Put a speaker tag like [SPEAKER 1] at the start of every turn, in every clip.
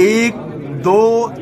[SPEAKER 1] 1, 2,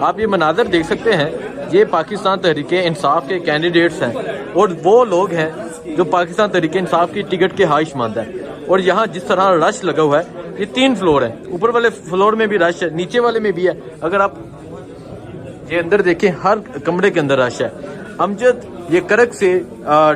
[SPEAKER 2] آپ یہ مناظر دیکھ سکتے ہیں، یہ پاکستان تحریک انصاف کے کینڈیڈیٹس ہیں اور وہ لوگ ہیں جو پاکستان تحریک انصاف کی ٹکٹ کے خواہش مند ہیں. اور یہاں جس طرح رش لگا ہوا ہے، یہ 3 فلور ہیں، اوپر والے فلور میں بھی رش ہے، نیچے والے میں بھی ہے. اگر آپ یہ اندر دیکھیں، ہر کمرے کے اندر رش ہے. امجد یہ کرک سے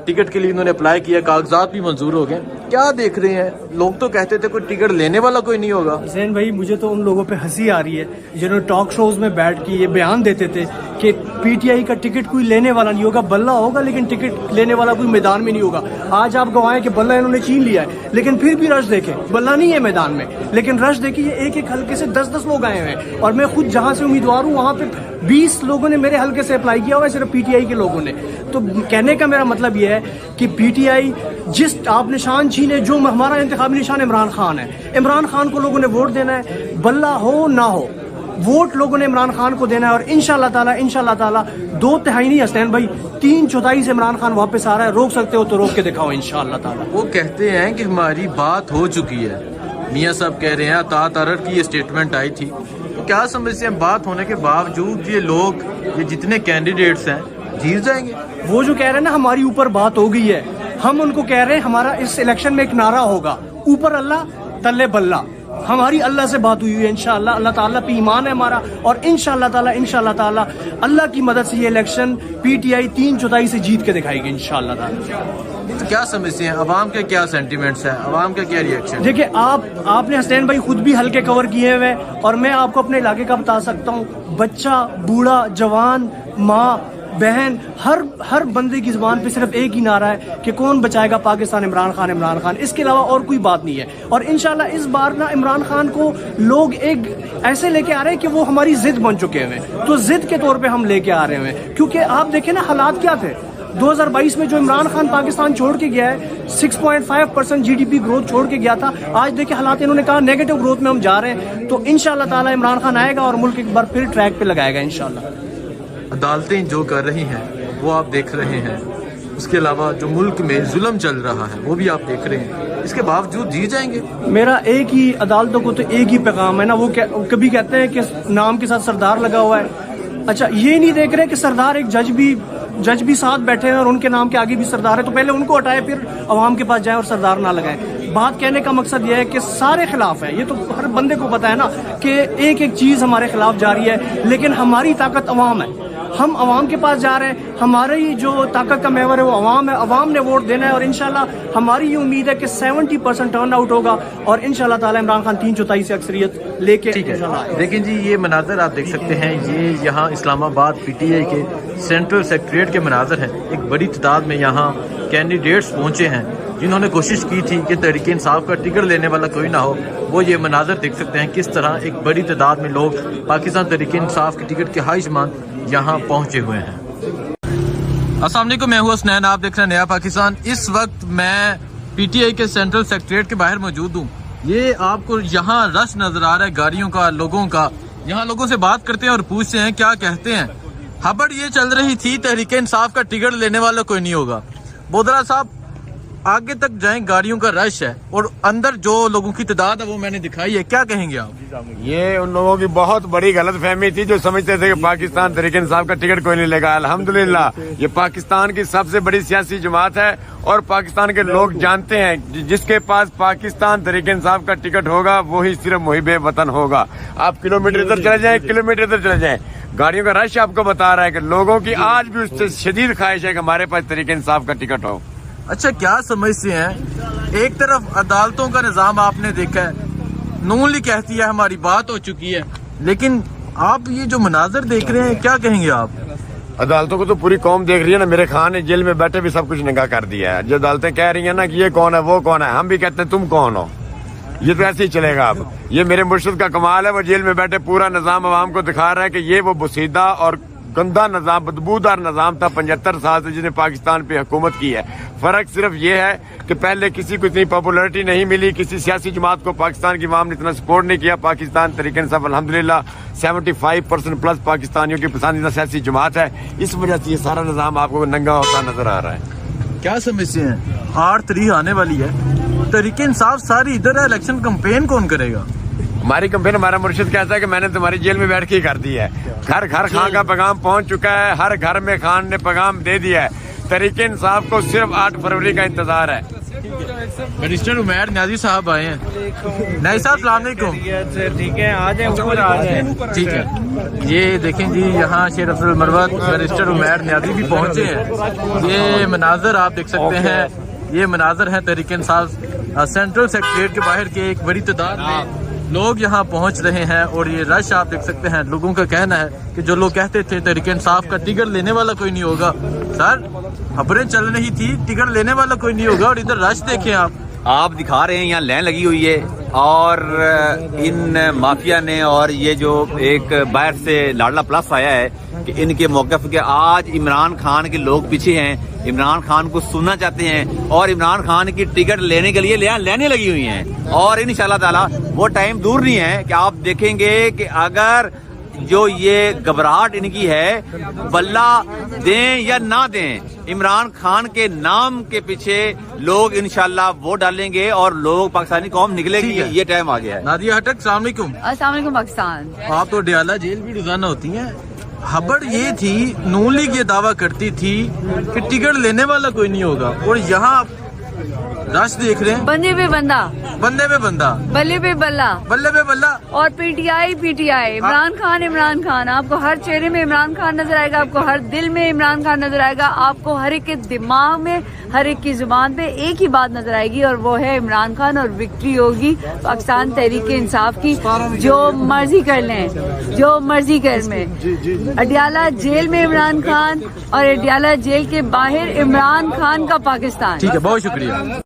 [SPEAKER 2] ٹکٹ کے لیے انہوں نے اپلائی کیا، کاغذات بھی منظور ہو گئے. کیا دیکھ رہے ہیں؟ لوگ تو کہتے تھے کوئی ٹکٹ لینے والا کوئی نہیں ہوگا.
[SPEAKER 3] حسین بھائی، مجھے تو ان لوگوں پہ ہنسی آ رہی ہے جنہوں نے ٹاک شوز میں بیٹھ کے یہ بیان دیتے تھے کہ پی ٹی آئی کا ٹکٹ کوئی لینے والا نہیں ہوگا، بلہ ہوگا لیکن ٹکٹ لینے والا کوئی میدان میں نہیں ہوگا. آج آپ گوائیں کہ بلہ انہوں نے چھین لیا ہے، لیکن پھر بھی رش دیکھیں، بلہ نہیں ہے میدان میں، لیکن رش دیکھیں، یہ ایک ایک حلقے سے 10 لوگ آئے ہوئے ہیں. اور میں خود جہاں سے امیدوار ہوں وہاں پہ 20 لوگوں نے میرے حلقے سے اپلائی کیا ہوا ہے، صرف پی ٹی آئی کے لوگوں نے. تو کہنے کا میرا مطلب یہ ہے کہ پی ٹی آئی جس آپ نشان چھینے، جو ہمارا انتخابی نشان عمران خان ہے، عمران خان کو لوگوں نے ووٹ دینا ہے، بلہ ہو نہ ہو، ووٹ لوگوں نے عمران خان کو دینا ہے. اور انشاءاللہ تعالی 2/3 نہیں حسین بھائی، 3/4 سے عمران خان واپس آ رہا ہے. روک سکتے ہو تو روک کے دکھاؤ انشاءاللہ تعالی.
[SPEAKER 2] وہ کہتے ہیں کہ ہماری بات ہو چکی ہے. میاں صاحب کہہ رہے ہیں، اطاعت ارر کی یہ اسٹیٹمنٹ آئی تھی. کیا سمجھتے ہیں بات ہونے کے باوجود یہ لوگ، یہ جتنے کینڈیڈیٹس ہیں، جیت جائیں گے؟
[SPEAKER 3] وہ جو کہہ رہے ہیں نا ہماری اوپر بات ہو گئی ہے، ہم ان کو کہہ رہے ہیں ہمارا اس الیکشن میں ایک نعرہ ہوگا، اوپر اللہ تلے بلہ. ہماری اللہ سے بات ہوئی ہے انشاءاللہ، اللہ تعالیٰ پہ ایمان ہے ہمارا، اور انشاءاللہ تعالیٰ اللہ کی مدد سے یہ الیکشن پی ٹی آئی 3/4 سے جیت کے دکھائے گی انشاءاللہ تعالیٰ.
[SPEAKER 2] کیا سمجھتے ہیں عوام کے کیا سینٹیمنٹس ہیں، عوام کا کیا ریئیکشن؟
[SPEAKER 3] دیکھیں، آپ نے حسین بھائی خود بھی حلقے کور کیے ہوئے، اور میں آپ کو اپنے علاقے کا بتا سکتا ہوں، بچہ، بوڑھا، جوان، ماں، بہن، ہر بندے کی زبان پہ صرف ایک ہی نعرہ ہے کہ کون بچائے گا پاکستان، عمران خان. اس کے علاوہ اور کوئی بات نہیں ہے. اور انشاءاللہ اس بار نا عمران خان کو لوگ ایک ایسے لے کے آ رہے ہیں کہ وہ ہماری ضد بن چکے ہوئے ہیں، تو ضد کے طور پہ ہم لے کے آ رہے ہیں. کیونکہ آپ دیکھیں نا حالات کیا تھے 2022 میں، جو عمران خان پاکستان چھوڑ کے گیا ہے، 6.5% GDP گروتھ چھوڑ کے گیا تھا. آج دیکھیں حالات، انہوں نے کہا نیگیٹو گروتھ میں ہم جا رہے ہیں. تو انشاءاللہ تعالی عمران خان آئے گا اور ملک ایک بار پھر ٹریک پہ لگائے گا انشاءاللہ.
[SPEAKER 2] عدالتیں جو کر رہی ہیں وہ آپ دیکھ رہے ہیں، اس کے علاوہ جو ملک میں ظلم چل رہا ہے وہ بھی آپ دیکھ رہے ہیں، اس کے باوجود جیت جائیں گے؟
[SPEAKER 3] میرا ایک ہی، عدالتوں کو تو ایک ہی پیغام ہے نا، وہ کبھی کہتے ہیں کہ نام کے ساتھ سردار لگا ہوا ہے. اچھا، یہ نہیں دیکھ رہے کہ سردار ایک جج بھی ساتھ بیٹھے ہیں اور ان کے نام کے آگے بھی سردار ہے، تو پہلے ان کو ہٹائے پھر عوام کے پاس جائیں اور سردار نہ لگائیں. بات کہنے کا مقصد یہ ہے کہ سارے خلاف ہے، یہ تو ہر بندے کو پتا ہے نا کہ ایک چیز ہمارے خلاف جاری ہے، لیکن ہماری طاقت عوام ہے. ہم عوام کے پاس جا رہے ہیں، ہماری جو طاقت کا محور ہے وہ عوام ہے، عوام نے ووٹ دینا ہے. اور انشاءاللہ ہماری یہ امید ہے کہ 70% ٹرن آؤٹ ہوگا، اور انشاءاللہ تعالی عمران خان 3/4 سے اکثریت لے کے.
[SPEAKER 2] دیکھیں جی، یہ مناظر آپ دیکھ سکتے ہیں، یہ یہاں اسلام آباد پی ٹی آئی کے سینٹرل سیکریٹریٹ کے مناظر ہیں. ایک بڑی تعداد میں یہاں کینڈیڈیٹس پہنچے ہیں جنہوں نے کوشش کی تھی کہ تحریک انصاف کا ٹکٹ لینے والا کوئی نہ ہو. وہ یہ مناظر دیکھ سکتے ہیں کس طرح ایک بڑی تعداد میں لوگ پاکستان تحریک انصاف کے ٹکٹ کے خواہش مند یہاں پہنچے ہوئے ہیں. السلام علیکم، میں ہوں حسنین، آپ دیکھ رہے ہیں نیا پاکستان. اس وقت میں پی ٹی آئی کے سینٹرل سیکریٹریٹ کے باہر موجود ہوں. یہ آپ کو یہاں رش نظر آ رہا ہے، گاڑیوں کا، لوگوں کا. یہاں لوگوں سے بات کرتے ہیں اور پوچھتے ہیں کیا کہتے ہیں. خبر یہ چل رہی تھی تحریک انصاف کا ٹکٹ لینے والا کوئی نہیں ہوگا. بودرا صاحب، آگے تک جائیں، گاڑیوں کا رش ہے اور اندر جو لوگوں کی تعداد ہے وہ میں نے دکھائی ہے. کیا کہیں گے آپ؟
[SPEAKER 4] یہ ان لوگوں کی بہت بڑی غلط فہمی تھی جو سمجھتے تھے کہ پاکستان تحریک انصاف کا ٹکٹ کوئی نہیں لے گا. الحمدللہ یہ پاکستان کی سب سے بڑی سیاسی جماعت ہے، اور پاکستان کے لوگ جانتے ہیں جس کے پاس پاکستان تحریک انصاف کا ٹکٹ ہوگا وہی صرف محب وطن ہوگا. آپ کلومیٹر ادھر چلے جائیں، کلومیٹر ادھر چلے جائیں، گاڑیوں کا رش آپ کو بتا رہا ہے کہ لوگوں کی آج بھی اس سے شدید خواہش ہے کہ ہمارے پاس تحریک انصاف کا ٹکٹ ہو.
[SPEAKER 2] اچھا، کیا سمجھتے ہیں؟ ایک طرف عدالتوں کا نظام آپ نے دیکھا ہے، نون لیگ کہتی ہے ہماری بات ہو چکی ہے، لیکن آپ یہ جو مناظر دیکھ رہے ہیں کیا کہیں گے آپ؟
[SPEAKER 4] عدالتوں کو تو پوری قوم دیکھ رہی ہے نا. میرے خان نے جیل میں بیٹھے بھی سب کچھ نگاہ کر دیا ہے. جو عدالتیں کہہ رہی ہیں نا کہ یہ کون ہے وہ کون ہے، ہم بھی کہتے ہیں تم کون ہو. یہ تو ایسے ہی چلے گا. اب یہ میرے مرشد کا کمال ہے، وہ جیل میں بیٹھے پورا نظام عوام کو دکھا رہا ہے کہ یہ وہ بسیدہ اور گندا نظام، بدبودار نظام تھا 75 سال سے جس نے پاکستان پہ حکومت کی ہے. فرق صرف یہ ہے کہ پہلے کسی کو اتنی پاپولرٹی نہیں ملی، کسی سیاسی جماعت کو پاکستان کی عوام نے اتنا سپورٹ نہیں کیا. پاکستان تحریک انصاف الحمدللہ 75% پلس پاکستانیوں کی پسندیدہ سیاسی جماعت ہے. اس وجہ سے یہ سارا نظام آپ کو ننگا ہوتا نظر آ رہا ہے.
[SPEAKER 2] کیا سمجھتے ہیں 8 تاریخ آنے والی ہے، تحریک انصاف ساری ادھر ہے، الیکشن کمپین کون کرے گا؟
[SPEAKER 4] ہماری کمپین ہمارا مرشد کہتا ہے کہ میں نے تمہاری جیل میں بیٹھ کے ہی کر دی ہے. گھر گھر خان کا پیغام پہنچ چکا ہے, ہر گھر میں خان نے پیغام دے دیا ہے. تحریک انصاف کو صرف 8 فروری کا انتظار ہے.
[SPEAKER 2] بیرسٹر عمیر نیازی صاحب آئے ہیں. نیازی صاحب السلام علیکم.
[SPEAKER 5] ٹھیک ہے, آ جائیں.
[SPEAKER 2] ٹھیک ہے, یہ دیکھیں جی یہاں شیر افضل مروت بیرسٹر عمیر نیازی بھی پہنچے ہیں. یہ مناظر آپ دیکھ سکتے ہیں, یہ مناظر ہیں تحریک انصاف سینٹرل سیکریٹریٹ کے باہر کے. ایک بڑی تعداد میں لوگ یہاں پہنچ رہے ہیں اور یہ رش آپ دیکھ سکتے ہیں. لوگوں کا کہنا ہے کہ جو لوگ کہتے تھے تحریک انصاف کا ٹکٹ لینے والا کوئی نہیں ہوگا, سر خبریں چل رہی تھی ٹکٹ لینے والا کوئی نہیں ہوگا, اور ادھر رش دیکھیں
[SPEAKER 6] آپ دکھا رہے ہیں یہاں لائن لگی ہوئی ہے, اور ان مافیا نے اور یہ جو ایک باہر سے لاڈلا پلس آیا ہے کہ ان کے موقف کے آج عمران خان کے لوگ پیچھے ہیں, عمران خان کو سننا چاہتے ہیں اور عمران خان کی ٹکٹ لینے کے لیے لائنیں لگی ہوئی ہیں. اور انشاءاللہ تعالی وہ ٹائم دور نہیں ہے کہ آپ دیکھیں گے کہ اگر جو یہ گھبراہٹ ان کی ہے بلہ دیں یا نہ دیں, عمران خان کے نام کے پیچھے لوگ انشاءاللہ ووٹ ڈالیں گے اور لوگ پاکستانی قوم نکلے گی. یہ ٹائم آ گیا ہے.
[SPEAKER 2] نادیہ ہٹک السلام علیکم.
[SPEAKER 7] السلام علیکم پاکستان.
[SPEAKER 2] آپ تو ڈیالہ جیل بھی روزانہ ہوتی ہیں. خبر یہ تھی نون لیگ یہ دعویٰ کرتی تھی کہ ٹکٹ لینے والا کوئی نہیں ہوگا, اور یہاں رش دیکھ رہے ہیں
[SPEAKER 7] بندے پہ بندہ,
[SPEAKER 2] بندے پہ بندہ,
[SPEAKER 7] بلے پہ بلہ,
[SPEAKER 2] بلے پہ بلہ,
[SPEAKER 7] اور P T I. Imran Khan, آپ کو ہر چہرے میں عمران خان نظر آئے گا, آپ کو ہر دل میں عمران خان نظر آئے گا, آپ کو ہر ایک کے دماغ میں, ہر ایک کی زبان پہ ایک ہی بات نظر آئے گی, اور وہ ہے عمران خان, اور وکٹری ہوگی پاکستان تحریک انصاف کی. جو مرضی کر لیں, جو مرضی کر لیں. اڈیالہ جیل میں عمران خان اور اڈیالہ جیل کے باہر عمران خان کا پاکستان.
[SPEAKER 2] ٹھیک ہے, بہت شکریہ.